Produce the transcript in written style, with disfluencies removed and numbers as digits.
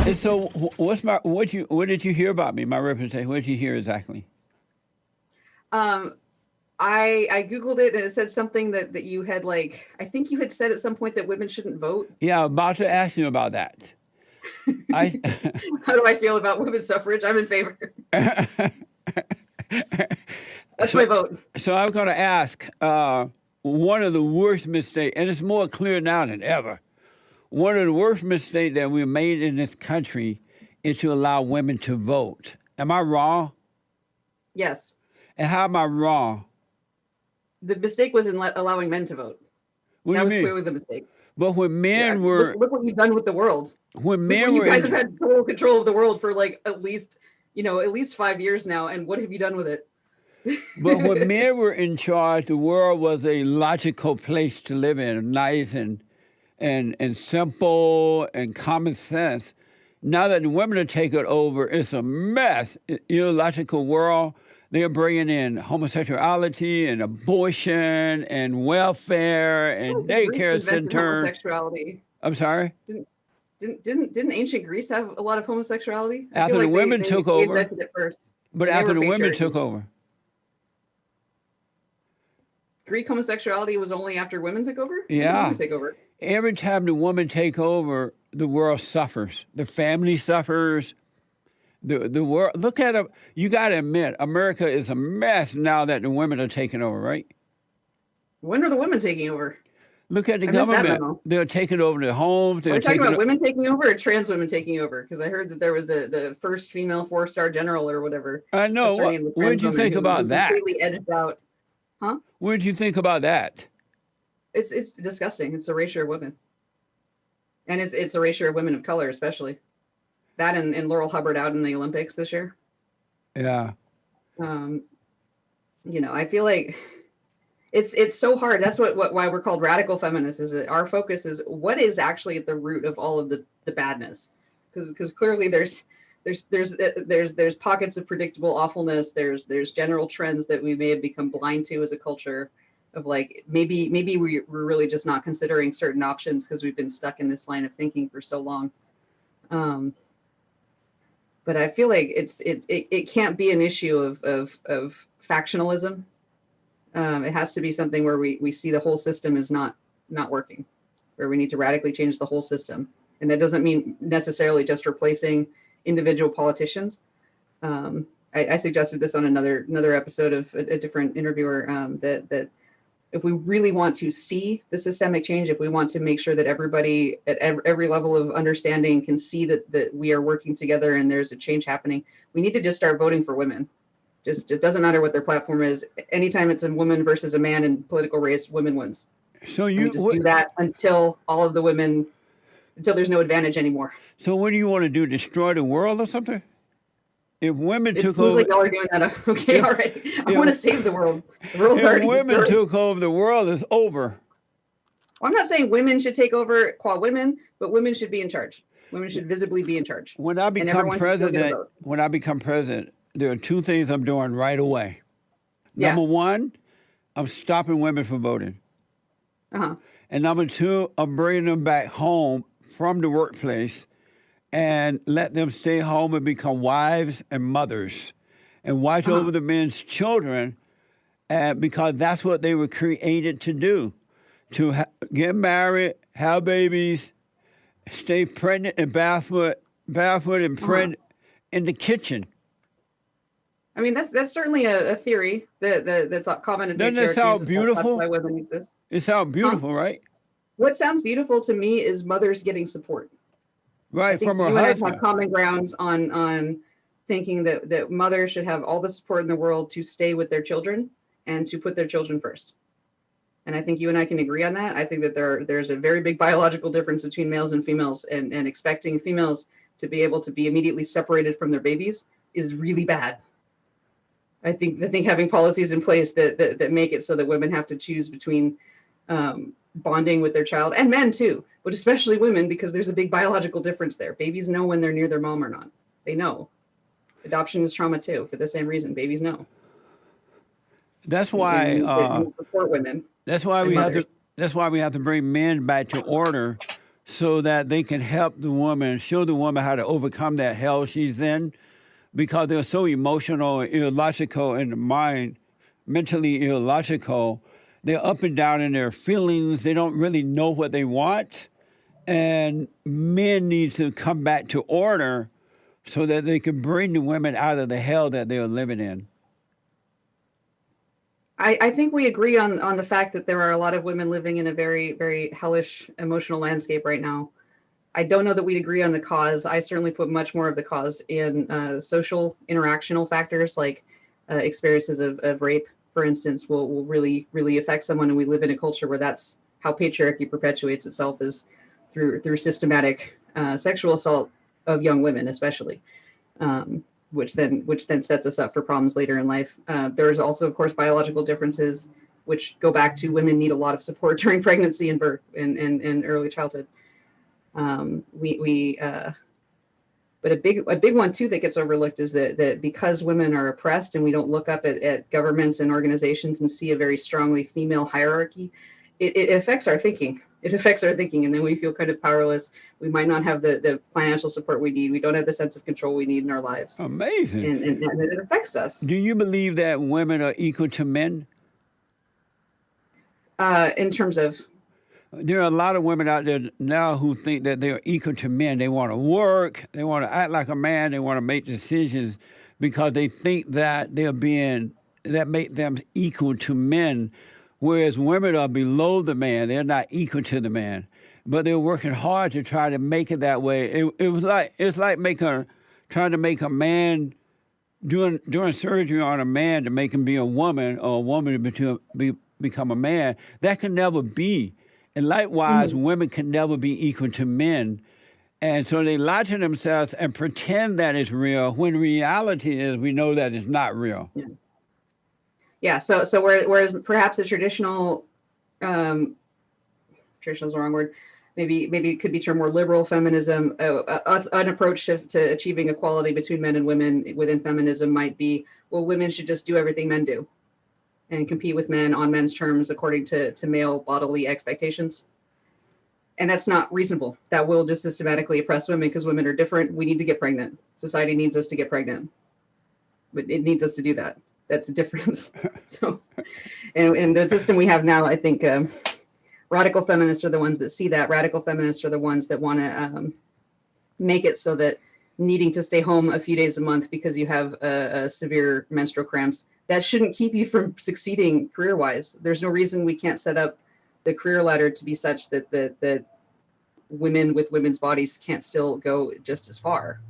And so, what did you hear about me? My reputation. What did you hear exactly? I Googled it and it said something that you had I think you had said at some point that women shouldn't vote. Yeah, I'm about to ask you about that. How do I feel about women's suffrage? I'm in favor. That's my vote. So I'm going to ask one of the worst mistakes, and it's more clear now than ever. One of the worst mistakes that we made in this country is to allow women to vote. Am I wrong? Yes. And how am I wrong? The mistake was in allowing men to vote. That was clearly the mistake. But when men were... Look what you've done with the world. When men were... You guys have had total control of the world for at least 5 years now, and what have you done with it? But when men were in charge, the world was a logical place to live in, nice and simple and common sense. Now that the women are taking over, it's a mess. Illogical world. They're bringing in homosexuality and abortion and welfare and daycare center. Homosexuality. I'm sorry? Didn't ancient Greece have a lot of homosexuality? After the women took over. They invented it first. But after the women took over. Greek homosexuality was only after women took over? Yeah. Women take over. Every time the woman take over, the world suffers. The family suffers. The world. Look at it. You got to admit, America is a mess now that the women are taking over, right? When are the women taking over? Look at the government. They're taking over the homes. Are you talking about women taking over or trans women taking over? Because I heard that there was the first female 4-star general or whatever. I know. What did you think about that? Completely edged out. Huh? What did you think about that? It's disgusting. It's erasure of women. And it's erasure of women of color, especially. That and Laurel Hubbard out in the Olympics this year. Yeah. I feel like it's so hard. That's why we're called radical feminists, is that our focus is what is actually at the root of all of the badness. Because clearly there's pockets of predictable awfulness. There's general trends that we may have become blind to as a culture of maybe we're really just not considering certain options because we've been stuck in this line of thinking for so long. But I feel like it can't be an issue of factionalism. It has to be something where we see the whole system is not working, where we need to radically change the whole system. And that doesn't mean necessarily just replacing individual politicians. I suggested this on another episode of a different interviewer, that if we really want to see the systemic change, if we want to make sure that everybody at every level of understanding can see that we are working together and there's a change happening, we need to just start voting for women. Just doesn't matter what their platform is. Anytime it's a woman versus a man in political race, women wins. So you just do that until all of the women, until there's no advantage anymore. So what do you want to do? Destroy the world or something? If women took over, it seems like y'all are doing that okay already. I want to save the world. The world's already. If women took over, the world is over. Well, I'm not saying women should take over qua women, but women should be in charge. Women should visibly be in charge. When I become president, there are two things I'm doing right away. Number one, I'm stopping women from voting. And number two, I'm bringing them back home from the workplace and let them stay home and become wives and mothers and watch over the men's children, because that's what they were created to do, to get married, have babies, stay pregnant and barefoot and pregnant in the kitchen. I mean, that's certainly a theory that's common in patriarchy. Doesn't it sound beautiful? That's why women exist. It sounds beautiful, right? What sounds beautiful to me is mothers getting support. Right, from her husband. husband. I have common grounds on thinking that mothers should have all the support in the world to stay with their children and to put their children first. And I think you and I can agree on that. I think that there's a very big biological difference between males and females, and expecting females to be able to be immediately separated from their babies is really bad. I think having policies in place that make it so that women have to choose between bonding with their child, and men too, but especially women, because there's a big biological difference there. Babies know when they're near their mom or not. They know. Adoption is trauma too, for the same reason. Babies know. That's why support women. That's why we have to bring men back to order so that they can help the woman, show the woman how to overcome that hell she's in, because they're so emotional and illogical in the mind, mentally illogical. They're up and down in their feelings. They don't really know what they want. And men need to come back to order so that they can bring the women out of the hell that they're living in. I think we agree on the fact that there are a lot of women living in a very, very hellish emotional landscape right now. I don't know that we'd agree on the cause. I certainly put much more of the cause in social interactional factors, like experiences of rape, for instance, will really, really affect someone. And we live in a culture where that's how patriarchy perpetuates itself, is through systematic sexual assault of young women, especially. Which then sets us up for problems later in life. There's also, of course, biological differences, which go back to women need a lot of support during pregnancy and birth and early childhood. But a big one too that gets overlooked is that because women are oppressed and we don't look up at governments and organizations and see a very strongly female hierarchy, it affects our thinking. It affects our thinking, and then we feel kind of powerless. We might not have the financial support we need. We don't have the sense of control we need in our lives. Amazing. And it affects us. Do you believe that women are equal to men? In terms of? There are a lot of women out there now who think that they're equal to men. They want to work. They want to act like a man. They want to make decisions because they think that that make them equal to men. Whereas women are below the man, they're not equal to the man, but they're working hard to try to make it that way. It's like trying to make a man doing surgery on a man to make him be a woman, or a woman to become a man. That can never be, and likewise, women can never be equal to men. And so they lie to themselves and pretend that it's real, when reality is we know that it's not real. Yeah. Yeah, so whereas perhaps the traditional is the wrong word, maybe it could be termed more liberal feminism, an approach to achieving equality between men and women within feminism might be, well, women should just do everything men do and compete with men on men's terms according to male bodily expectations. And that's not reasonable. That will just systematically oppress women because women are different. We need to get pregnant. Society needs us to get pregnant, but it needs us to do that. That's the difference. So, and the system we have now, I think radical feminists are the ones that see that. Radical feminists are the ones that want to make it so that needing to stay home a few days a month because you have a severe menstrual cramps, that shouldn't keep you from succeeding career-wise. There's no reason we can't set up the career ladder to be such that women with women's bodies can't still go just as far.